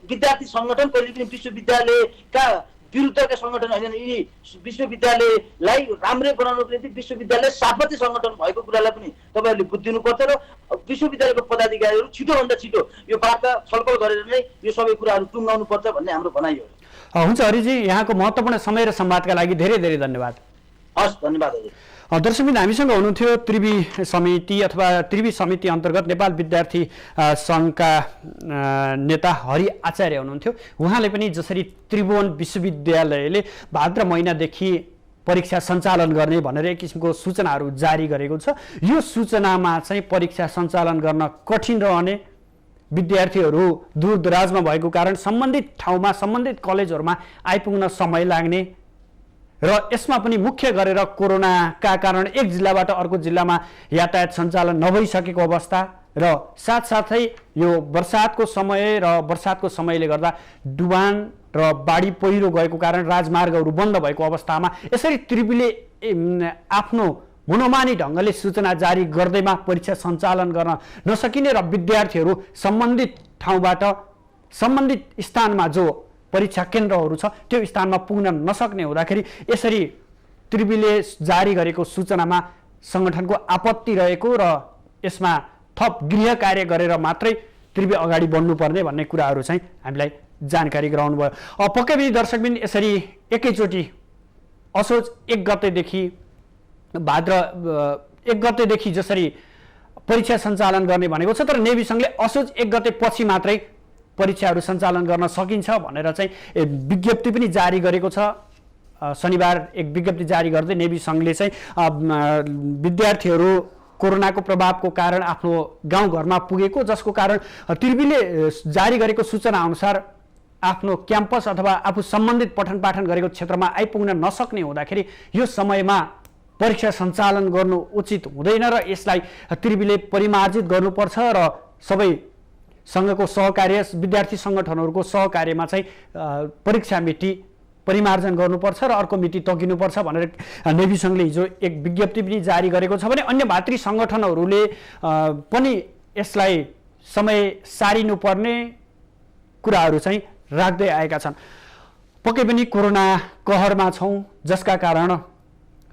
विद्यार्थी सङ्गठन कहिले पनि विश्वविद्यालयका विरुद्धका सङ्गठन होइन। यी विश्वविद्यालयलाई राम्रै बनाउनको निम्ति विश्वविद्यालय सापत्य सङ्गठन भएको कुरालाई पनि तपाईँहरूले बुझिदिनुपर्छ र विश्वविद्यालयको पदाधिकारीहरू छिटोभन्दा छिटो यो वार्ता छलफल गरेर नै यो सबै कुराहरू टुङ्गाउनु पर्छ भन्ने हाम्रो भनाइ हो। हुन्छ हरिजी, यहाँको महत्त्वपूर्ण समय र संवादका लागि धेरै धेरै धन्यवाद। हस्, धन्यवाद हजुर। दर्शकबिन हामीसँग हुनुहुन्थ्यो त्रिवी समिति अथवा त्रिवी समिति अन्तर्गत नेपाल विद्यार्थी सङ्घका नेता हरि आचार्य हुनुहुन्थ्यो। उहाँले पनि जसरी त्रिभुवन विश्वविद्यालयले भाद्र महिनादेखि परीक्षा सञ्चालन गर्ने भनेर एक किसिमको सूचनाहरू जारी गरेको छ, यो सूचनामा चाहिँ परीक्षा सञ्चालन गर्न कठिन रहने, विद्यार्थीहरू दूरदराजमा भएको कारण सम्बन्धित ठाउँमा सम्बन्धित कलेजहरूमा आइपुग्न समय लाग्ने र यसमा पनि मुख्य गरेर कोरोनाका कारण एक जिल्लाबाट अर्को जिल्लामा यातायात सञ्चालन नभइसकेको अवस्था र साथसाथै यो बर्सातको समय र बर्सातको समयले गर्दा डुबान र बाढी पहिरो गएको कारण राजमार्गहरू बन्द भएको अवस्थामा यसरी त्रिवीले आफ्नो मनोमानी ढङ्गले सूचना जारी गर्दैमा परीक्षा सञ्चालन गर्न नसकिने र विद्यार्थीहरू सम्बन्धित ठाउँबाट सम्बन्धित स्थानमा जो परीक्षा केन्द्रहरू छ त्यो स्थानमा पुग्न नसक्ने हुँदाखेरि यसरी त्रिवीले जारी गरेको सूचनामा सङ्गठनको आपत्ति रहेको र यसमा थप गृह कार्य गरेर मात्रै त्रिवी अगाडि बढ्नुपर्ने भन्ने कुराहरू चाहिँ हामीलाई जानकारी गराउनु भयो। पक्कै पनि दर्शकबिन यसरी एकैचोटि असोज 1 गतेदेखि भाद्र 1 गतेदेखि जसरी परीक्षा सञ्चालन गर्ने भनेको छ, तर नेभी सङ्घले असोज 1 गते पछि मात्रै परीक्षाहरू सञ्चालन गर्न सकिन्छ भनेर चाहिँ विज्ञप्ति पनि जारी गरेको छ। शनिबार एक विज्ञप्ति जारी गर्दै नेभी सङ्घले चाहिँ विद्यार्थीहरू कोरोनाको प्रभावको कारण आफ्नो गाउँघरमा पुगेको, जसको कारण त्रिवीले जारी गरेको सूचना अनुसार आफ्नो क्याम्पस अथवा आफू सम्बन्धित पठन पाठन गरेको क्षेत्रमा आइपुग्न नसक्ने हुँदाखेरि यो समयमा परीक्षा सञ्चालन गर्नु उचित हुँदैन र यसलाई त्रिवीले परिमार्जित गर्नुपर्छ र सबै सङ्घको सहकार्य विद्यार्थी सङ्गठनहरूको सहकार्यमा चाहिँ परीक्षा मिति परिमार्जन गर्नुपर्छ र अर्को मिति तोकिनुपर्छ भनेर नेभी सङ्घले हिजो एक विज्ञप्ति पनि जारी गरेको छ भने अन्य भातृ सङ्गठनहरूले पनि यसलाई समय सारिनुपर्ने कुराहरू चाहिँ राख्दै आएका छन्। पक्कै पनि कोरोना कहरमा छौँ, जसका कारण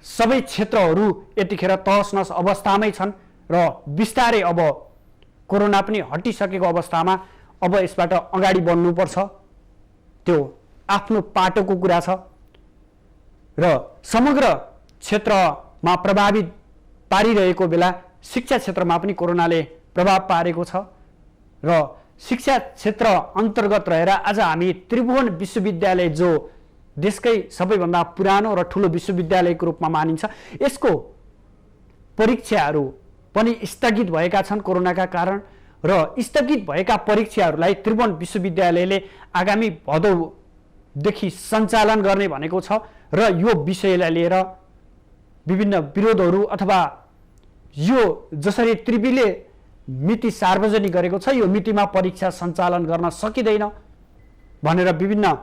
सबै क्षेत्रहरू यतिखेर तहस-नहस अवस्थामै छन् र बिस्तारै अब कोरोना पनि हटिसकेको अवस्थामा अब यसबाट अगाडि बढ्नुपर्छ, त्यो आफ्नो पाटोको कुरा छ र समग्र क्षेत्रमा प्रभावित पारिरहेको बेला शिक्षा क्षेत्रमा पनि कोरोनाले प्रभाव पारेको छ र शिक्षा क्षेत्र अन्तर्गत रहेर आज हामी त्रिभुवन विश्वविद्यालय जो देशकै सबैभन्दा पुरानो र ठुलो विश्वविद्यालयको रूपमा मानिन्छ, यसको परीक्षाहरू पनि स्थगित भएका छन् कोरोनाका कारण र स्थगित भएका परीक्षाहरूलाई त्रिभुवन विश्वविद्यालयले आगामी भदौदेखि सञ्चालन गर्ने भनेको छ र यो विषयलाई लिएर विभिन्न विरोधहरू अथवा यो जसरी त्रिवीले मिति सार्वजनिक गरेको छ यो मितिमा परीक्षा सञ्चालन गर्न सकिँदैन भनेर विभिन्न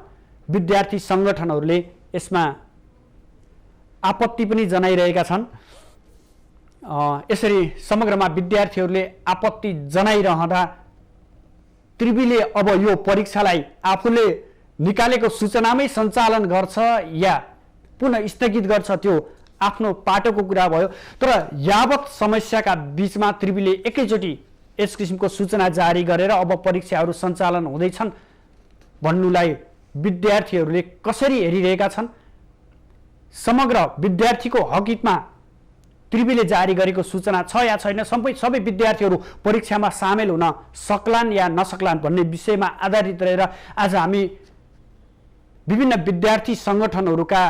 विद्यार्थी सङ्गठनहरूले यसमा आपत्ति पनि जनाइरहेका छन्। यसरी समग्रमा विद्यार्थीहरूले आपत्ति जनाइरहँदा त्रिवीले अब यो परीक्षालाई आफूले निकालेको सूचनामै सञ्चालन गर्छ या पुनः स्थगित गर्छ, त्यो आफ्नो पाटोको कुरा भयो। तर यावत समस्याका बीचमा त्रिवीले एकैचोटि यस किसिमको सूचना जारी गरेर अब परीक्षाहरू सञ्चालन हुँदैछन् भन्नुलाई विद्यार्थीहरूले कसरी हेरिरहेका छन्? समग्र विद्यार्थीको हक हितमा त्रिवीले जारी गरेको सूचना छ या छैन, सबै विद्यार्थीहरू परीक्षामा सामेल हुन सक्लान् या नसक्लान् भन्ने विषयमा आधारित रहेर आज हामी विभिन्न विद्यार्थी सङ्गठनहरूका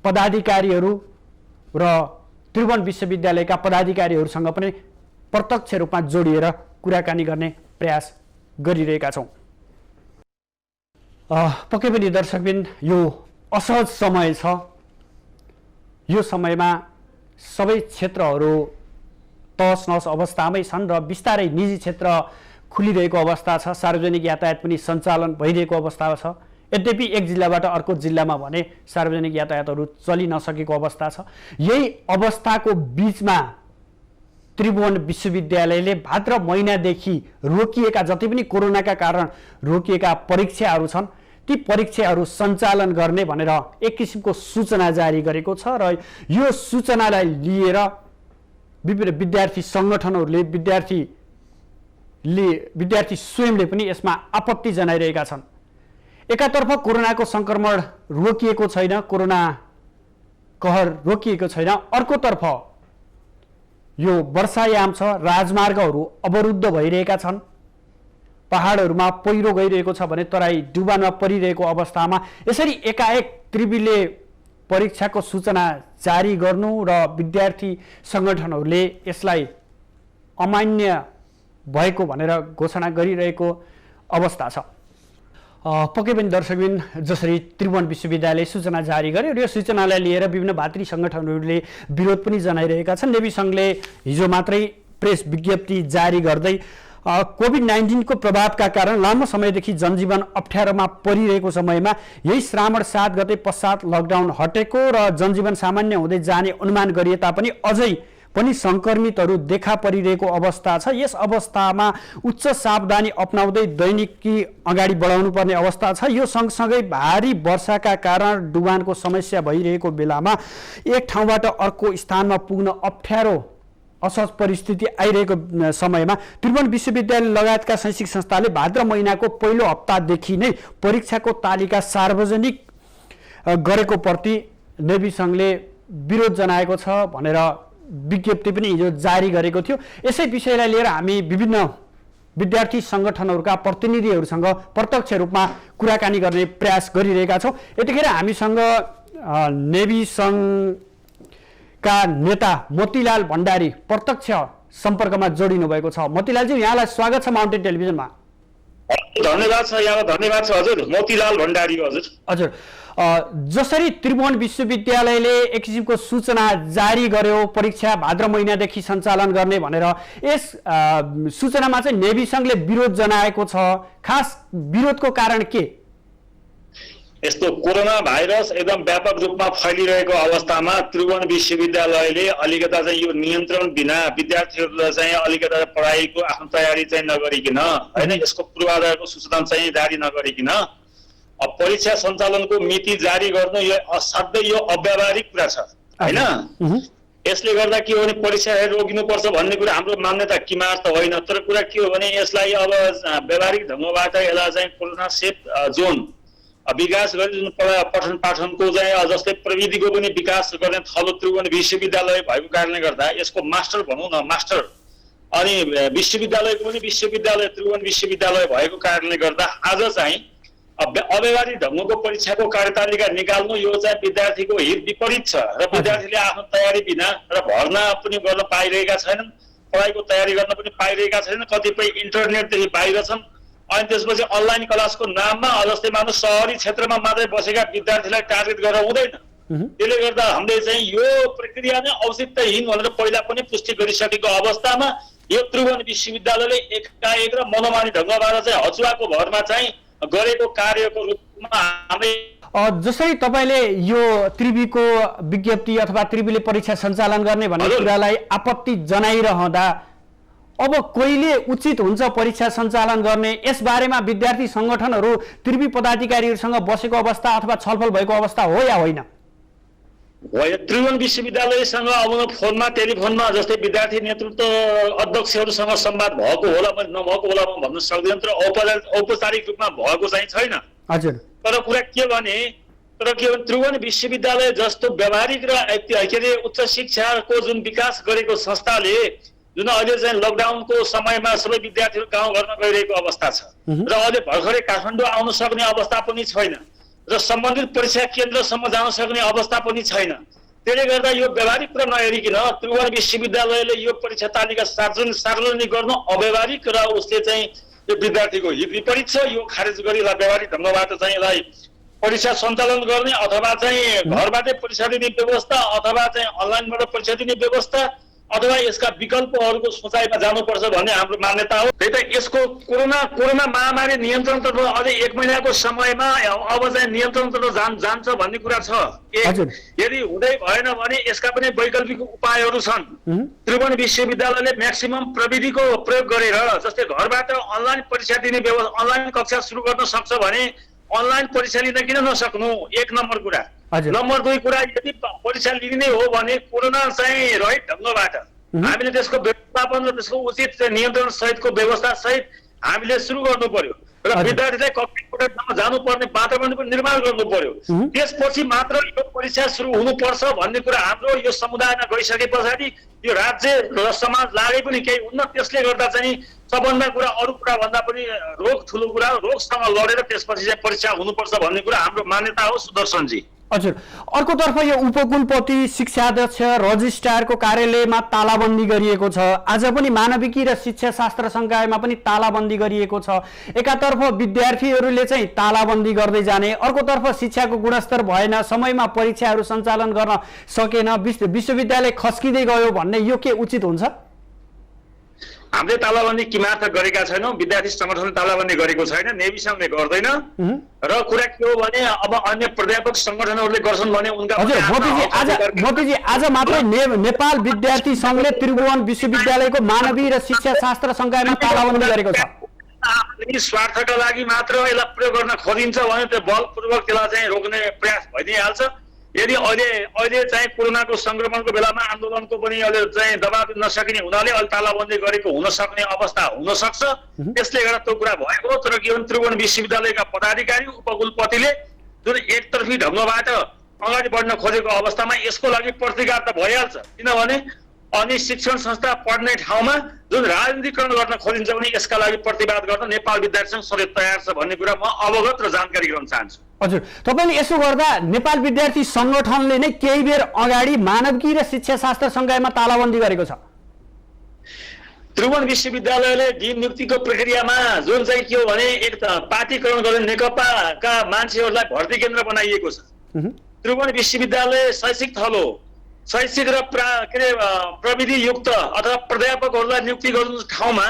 पदाधिकारीहरू र त्रिभुवन विश्वविद्यालयका पदाधिकारीहरूसँग पनि प्रत्यक्ष रूपमा जोडिएर कुराकानी गर्ने प्रयास गरिरहेका छौँ। पक्कै पनि दर्शकबिन यो असहज समय छ। यो समयमा सबै क्षेत्रहरू तहस-नहस अवस्थामै छन् र बिस्तारै निजी क्षेत्र खुलिरहेको अवस्था छ, सार्वजनिक यातायात पनि सञ्चालन भइरहेको अवस्था छ। यद्यपि एक जिल्लाबाट अर्को जिल्लामा भने सार्वजनिक यातायातहरू चलि नसकेको अवस्था छ। यही अवस्थाको बीचमा त्रिभुवन विश्वविद्यालयले भाद्र महिनादेखि रोकिएका जति पनि कोरोनाका कारण रोकिएका परीक्षाहरू छन् ती परीक्षाहरू सञ्चालन गर्ने भनेर एक किसिमको सूचना जारी गरेको छ र यो सूचनालाई लिएर विभिन्न विद्यार्थी सङ्गठनहरूले विद्यार्थी स्वयंले पनि यसमा आपत्ति जनाइरहेका छन्। एकातर्फ कोरोनाको सङ्क्रमण रोकिएको छैन, कोरोना कहर रोकिएको छैन, अर्कोतर्फ यो वर्षायाम छ, राजमार्गहरू अवरुद्ध भइरहेका छन्, पहाडहरूमा पहिरो गइरहेको छ भने तराई डुबानमा परिरहेको अवस्थामा यसरी एकाएक त्रिवीले परीक्षाको सूचना जारी गर्नु र विद्यार्थी सङ्गठनहरूले यसलाई अमान्य भएको भनेर घोषणा गरिरहेको अवस्था छ। पक्कै पनि दर्शकबिन जसरी त्रिभुवन विश्वविद्यालय सूचना जारी गर्यो र यो सूचनालाई लिएर विभिन्न भातृ सङ्गठनहरूले विरोध पनि जनाइरहेका छन्। नेभी सङ्घले हिजो मात्रै प्रेस विज्ञप्ति जारी गर्दै कोभिड-19 को प्रभावका कारण लामो समयदेखि जनजीवन अप्ठ्यारोमा परिरहेको समयमा यही श्रावण 7 गते पश्चात लकडाउन हटेको र जनजीवन सामान्य हुँदै जाने अनुमान गरिए तापनि अझै पनि सङ्क्रमितहरू देखा परिरहेको अवस्था छ। यस अवस्थामा उच्च सावधानी अपनाउँदै दैनिकी अगाडि बढाउनु पर्ने अवस्था छ। यो सँगसँगै भारी वर्षाका कारण डुबानको समस्या भइरहेको बेलामा एक ठाउँबाट अर्को स्थानमा पुग्न अप्ठ्यारो असहज परिस्थिति आइरहेको समयमा त्रिभुवन विश्वविद्यालय लगायतका शैक्षिक संस्थाले भाद्र महिनाको पहिलो हप्तादेखि नै परीक्षाको तालिका सार्वजनिक गरेको प्रति नेभी सङ्घले विरोध जनाएको छ भनेर विज्ञप्ति पनि हिजो जारी गरेको थियो। यसै विषयलाई लिएर हामी विभिन्न विद्यार्थी सङ्गठनहरूका प्रतिनिधिहरूसँग प्रत्यक्ष रूपमा कुराकानी गर्ने प्रयास गरिरहेका छौँ। यतिखेर हामीसँग नेभी सङ्घका नेता मोतीलाल भण्डारी प्रत्यक्ष सम्पर्कमा जोडिनु भएको छ। मोतीलालजी, यहाँलाई स्वागत छ माउन्टेन टेलिभिजनमा। धन्यवाद छ, यहाँलाई धन्यवाद छ हजुर। मोतीलाल भण्डारी हो हजुर। हजुर, जसरी त्रिभुवन विश्वविद्यालयले एक किसिमको सूचना जारी गर्यो परीक्षा भाद्र महिनादेखि सञ्चालन गर्ने भनेर, यस सूचनामा चाहिँ नेभी सङ्घले विरोध जनाएको छ। खास विरोधको कारण के? यस्तो कोरोना भाइरस एकदम व्यापक रूपमा फैलिरहेको अवस्थामा त्रिभुवन विश्वविद्यालयले अलिकता चाहिँ यो नियन्त्रण बिना विद्यार्थीहरूलाई चाहिँ अलिकता पढाइको आफ्नो तयारी चाहिँ नगरिकन होइन, यसको पूर्वाधारको सूचना चाहिँ जारी नगरिकन परीक्षा सञ्चालनको मिति जारी गर्नु यो असाध्यै यो अव्यावहारिक कुरा छ होइन। यसले गर्दा के हो भने परीक्षा रोकिनुपर्छ भन्ने कुरा हाम्रो मान्यता किमार त होइन, तर कुरा के हो भने यसलाई अब व्यावहारिक ढङ्गबाट यसलाई चाहिँ कोरोना सेफ जोन विकास गरी जुन पठन पाठनको चाहिँ जस्तै प्रविधिको पनि विकास गर्ने थलो त्रिभुवन विश्वविद्यालय भएको कारणले गर्दा यसको मास्टर भनौँ न मास्टर, अनि विश्वविद्यालयको पनि विश्वविद्यालय त्रिभुवन विश्वविद्यालय भएको कारणले गर्दा आज चाहिँ अव्यावहारिक ढङ्गको परीक्षाको कार्यतालिका निकाल्नु यो चाहिँ विद्यार्थीको हित विपरीत छ र विद्यार्थीले आफ्नो तयारी बिना र भर्ना पनि गर्न पाइरहेका छैनन्, पढाइको तयारी गर्न पनि पाइरहेका छैनन्। कतिपय इन्टरनेटदेखि बाहिर छन्, अनि त्यसपछि अनलाइन क्लासको नाममा जस्तै मानव शहरी क्षेत्रमा मात्रै बसेका विद्यार्थीलाई टार्गेट गरेर हुँदैन। त्यसले गर्दा हामीले चाहिँ यो प्रक्रिया नै औचित्यहीन भनेर पहिला पनि पुष्टि गरिसकेको अवस्थामा यो त्रिभुवन विश्वविद्यालयले एकाएक र मनोमानी ढङ्गबाट चाहिँ हचुवाको भरमा चाहिँ गरेको कार्यको रूपमा हामीले जसरी तपाईँले यो त्रिवीको विज्ञप्ति अथवा त्रिवीले परीक्षा सञ्चालन गर्ने भन्ने कुरालाई आपत्ति जनाइरहँदा अब कहिले उचित हुन्छ परीक्षा सञ्चालन गर्ने, यस बारेमा विद्यार्थी सङ्गठनहरू त्रिवी पदाधिकारीहरूसँग बसेको अवस्था अथवा छलफल भएको अवस्था हो या होइन? त्रिभुवन विश्वविद्यालयसँग अब फोनमा टेलिफोनमा जस्तै विद्यार्थी नेतृत्व अध्यक्षहरूसँग संवाद भएको होला नभएको होला म भन्न सक्दिनँ, तर औपचारिक रूपमा भएको चाहिँ छैन। हजुर, तर कुरा के भने त्रिभुवन विश्वविद्यालय जस्तो व्यावहारिक र के अरे उच्च शिक्षाको जुन विकास गरेको संस्थाले जुन अहिले चाहिँ लकडाउनको समयमा सबै विद्यार्थीहरू गाउँ गर्न गइरहेको अवस्था छ र अहिले भर्खरै काठमाडौँ आउन सक्ने अवस्था पनि छैन र सम्बन्धित परीक्षा केन्द्रसम्म जान सक्ने अवस्था पनि छैन। त्यसले गर्दा यो व्यावहारिक कुरा नहेरिकन त्रिभुवन विश्वविद्यालयले यो परीक्षा तालिका सार्वजनिक गर्नु अव्यावहारिक र उसले चाहिँ यो विद्यार्थीको हित विपरीत छ। यो खारेज गरी व्यावहारिक ढङ्गबाट चाहिँ यसलाई परीक्षा सञ्चालन गर्ने अथवा चाहिँ घरबाटै परीक्षा दिने व्यवस्था अथवा चाहिँ अनलाइनबाट परीक्षा दिने व्यवस्था अथवा यसका विकल्पहरूको सोचाइमा जानुपर्छ भन्ने हाम्रो मान्यता हो। त्यही त यसको कोरोना महामारी नियन्त्रणतर्फ अझै 1 महिनाको समयमा अब चाहिँ नियन्त्रणतर्फ जान्छ भन्ने कुरा छ। यदि हुँदै भएन भने यसका पनि वैकल्पिक उपायहरू छन्। त्रिभुवन विश्वविद्यालयले म्याक्सिमम प्रविधिको प्रयोग गरेर जस्तै घरबाट अनलाइन परीक्षा दिने व्यवस्था अनलाइन कक्षा सुरु गर्न सक्छ भने अनलाइन परीक्षा लिन किन नसक्नु, 1 नम्बर कुरा। नम्बर 2 कुरा, यदि परीक्षा लिने हो भने कोरोना चाहिँ रहित ढङ्गबाट हामीले त्यसको व्यवस्थापन र त्यसको उचित नियन्त्रण सहितको व्यवस्था सहित हामीले सुरु गर्नु पर्यो र विद्यार्थीलाई कक्षा जानुपर्ने वातावरण पनि निर्माण गर्नु पर्यो। त्यसपछि मात्र यो परीक्षा सुरु हुनुपर्छ भन्ने कुरा हाम्रो यो समुदायमा गइसके पछाडि यो राज्य र समाज लागे पनि केही हुन्न। त्यसले गर्दा चाहिँ सबभन्दा कुरा अरू कुरा भन्दा पनि रोग ठुलो कुरा, रोगसँग लडेर त्यसपछि चाहिँ परीक्षा हुनुपर्छ भन्ने कुरा हाम्रो मान्यता हो सुदर्शनजी। हजुर, अर्कोतर्फ यो उपकुलपति, शिक्षाध्यक्ष, रजिस्ट्रारको कार्यालयमा तालाबन्दी गरिएको छ। आज पनि मानविकी र शिक्षा शास्त्र संकायमा पनि तालाबन्दी गरिएको छ। एकातर्फ विद्यार्थीहरूले चाहिँ तालाबन्दी गर्दै जाने, अर्कोतर्फ शिक्षाको गुणस्तर भएन, समयमा परीक्षाहरू सञ्चालन गर्न सकेन, विश्वविद्यालय खस्किँदै गयो भन्ने यो के उचित हुन्छ? हामीले तालाबन्दी किमार त गरेका छैनौँ, विद्यार्थी सङ्गठनले तालाबन्दी गरेको छैन, नेभी सङ्घले गर्दैन। र कुरा के हो भने अब अन्य प्राध्यापक सङ्गठनहरूले गर्छन् भने उनका मोतीजी आज मात्रै नेपाल विद्यार्थी सङ्घले त्रिभुवन विश्वविद्यालयको मानवीय र शिक्षा शास्त्र संकायमा तालाबन्दी गरेको छ। स्वार्थका लागि मात्र यसलाई प्रयोग गर्न खोजिन्छ भने त्यो बलपूर्वक त्यसलाई चाहिँ रोक्ने प्रयास भइदिइहाल्छ। यदि अहिले चाहिँ कोरोनाको संक्रमणको बेलामा आन्दोलनको पनि अहिले चाहिँ दबाब नसकिने हुनाले अहिले तालाबन्दी गरेको हुन सक्ने अवस्था हुन सक्छ। त्यसले गर्दा त्यो कुरा भएको। तर के भने त्रिभुवन विश्वविद्यालयका पदाधिकारी उपकुलपतिले जुन एकतर्फी ढङ्गबाट अगाडि बढ्न खोजेको अवस्थामा यसको लागि प्रतिकार त भइहाल्छ। किनभने अनि शिक्षण संस्था पढ्ने ठाउँमा जुन राजनीतिकरण गर्न खोजिन्छ भने यसका लागि प्रतिवाद गर्न नेपाल विद्यार्थी सङ्घ सधैँ तयार छ भन्ने कुरा म अवगत र जानकारी गराउन चाहन्छु। हजुर, तपाईँले यसो गर्दा नेपाल विद्यार्थी सङ्गठनले नै केही बेर अगाडि मानविकी र शिक्षा शास्त्र संकायमा तालाबन्दी गरेको छ। त्रिभुवन विश्वविद्यालयले डिन नियुक्तिको प्रक्रियामा जुन चाहिँ के हो भने एक पार्टीकरण गर्ने नेकपाका मान्छेहरूलाई भर्ती केन्द्र बनाइएको छ। त्रिभुवन विश्वविद्यालय शैक्षिक थलो, शैक्षिक र प्रविधि युक्त अथवा प्राध्यापकहरूलाई नियुक्ति गर्नु ठाउँमा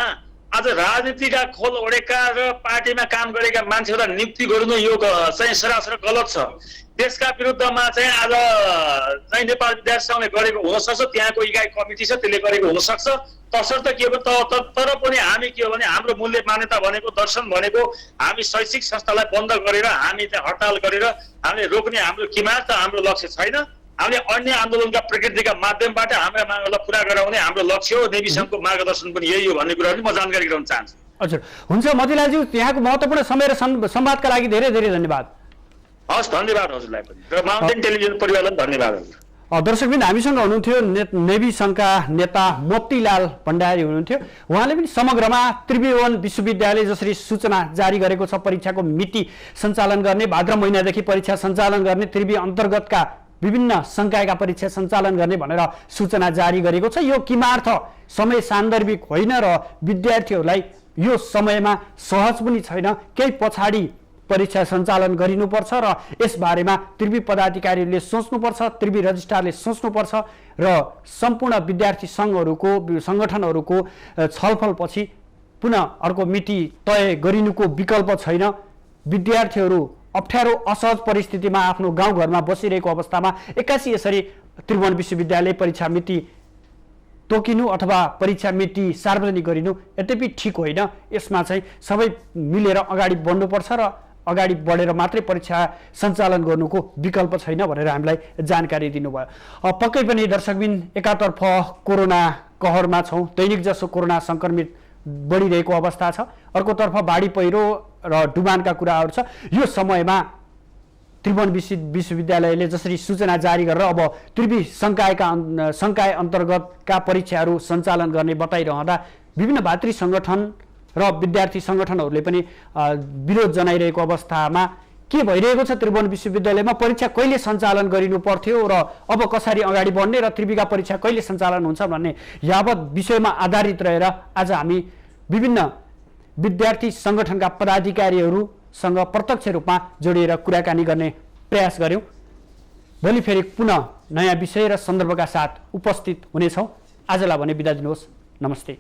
आज राजनीतिका खोल ओढेका र पार्टीमा काम गरेका मान्छेहरूलाई नियुक्ति गर्नु यो चाहिँ सरासर गलत छ। त्यसका विरुद्धमा चाहिँ आज चाहिँ नेपाल विद्यार्थी सङ्घले गरेको हुनसक्छ, त्यहाँको इकाइ कमिटी छ त्यसले गरेको हुनसक्छ। तसर्थ के हो तर पनि हामी के हो भने हाम्रो मूल्य मान्यता भनेको, दर्शन भनेको हामी शैक्षिक संस्थालाई बन्द गरेर हामी चाहिँ हडताल गरेर हामीले रोक्ने हाम्रो किमार त हाम्रो लक्ष्य छैन। हामीले अन्य आन्दोलनका प्रकृतिका माध्यमबाट हाम्रा मागहरूलाई पुरा गराउने हाम्रो लक्ष्य हो। नेभी सङ्घको मार्गदर्शन पनि यही हो भन्ने कुराहरू म जानकारी गराउन चाहन्छु। हजुर, हुन्छ मतिलालज्यू, यहाँको महत्त्वपूर्ण समय र संवादका लागि धेरै धेरै धन्यवाद। हस्, धन्यवाद हजुरलाई पनि र माउन्टेन टेलिभिजन परिवारलाई धन्यवाद हजुर। दर्शकबिन, हामीसँग हुनुहुन्थ्यो नेभी सङ्घका नेता मोतीलाल भण्डारी हुनुहुन्थ्यो। उहाँले पनि समग्रमा त्रिभुवन विश्वविद्यालय जसरी सूचना जारी गरेको छ परीक्षाको मिति सञ्चालन गर्ने, भाद्र महिनादेखि परीक्षा सञ्चालन गर्ने, त्रिभुवन अन्तर्गतका विभिन्न संकायका परीक्षा सञ्चालन गर्ने भनेर सूचना जारी गरेको छ। यो किमार्थ समय सान्दर्भिक होइन र विद्यार्थीहरूलाई यो समयमा सहज पनि छैन, केही पछाडि परीक्षा सञ्चालन गरिनुपर्छ र यसबारेमा त्रिभुवन पदाधिकारीहरूले सोच्नुपर्छ, त्रिभुवन रजिस्ट्रारले सोच्नुपर्छ र सम्पूर्ण विद्यार्थी सङ्गठनहरूको छलफलपछि पुनः अर्को मिति तय गरिनुको विकल्प छैन। विद्यार्थीहरू अप्ठ्यारो असहज परिस्थितिमा आफ्नो गाउँघरमा बसिरहेको अवस्थामा एक्कासी यसरी त्रिभुवन विश्वविद्यालय परीक्षा मिति तोकिनु अथवा परीक्षा मिति सार्वजनिक गरिनु यद्यपि ठिक होइन। यसमा चाहिँ सबै मिलेर अगाडि बढ्नुपर्छ र अगाडि बढेर मात्रै परीक्षा सञ्चालन गर्नुको विकल्प छैन भनेर हामीलाई जानकारी दिनुभयो। पक्कै पनि दर्शकबिन, एकातर्फ कोरोना कहरमा छौँ, दैनिक जसो कोरोना सङ्क्रमित बढिरहेको अवस्था छ, अर्कोतर्फ बाढी पहिरो र डुबानका कुराहरू छ। यो समयमा त्रिभुवन विश्वविद्यालयले जसरी सूचना जारी गरेर अब त्रिभुवन संकाय अन्तर्गतका परीक्षाहरू सञ्चालन गर्ने बताइरहँदा विभिन्न भातृ सङ्गठन र विद्यार्थी सङ्गठनहरूले पनि विरोध जनाइरहेको अवस्थामा के भइरहेको छ त्रिभुवन विश्वविद्यालयमा परीक्षा कहिले सञ्चालन गरिनु पर्थ्यो र अब कसरी अगाडि बढ्ने र त्रिभुवनका परीक्षा कहिले सञ्चालन हुन्छ भन्ने यावत विषयमा आधारित रहेर आज हामी विभिन्न विद्यार्थी सङ्गठनका पदाधिकारीहरूसँग प्रत्यक्ष रूपमा जोडिएर कुराकानी गर्ने प्रयास गर्यौँ। भोलि फेरि पुनः नयाँ विषय र सन्दर्भका साथ उपस्थित हुनेछौँ। आजलाई भने बिदा दिनुहोस्। नमस्ते।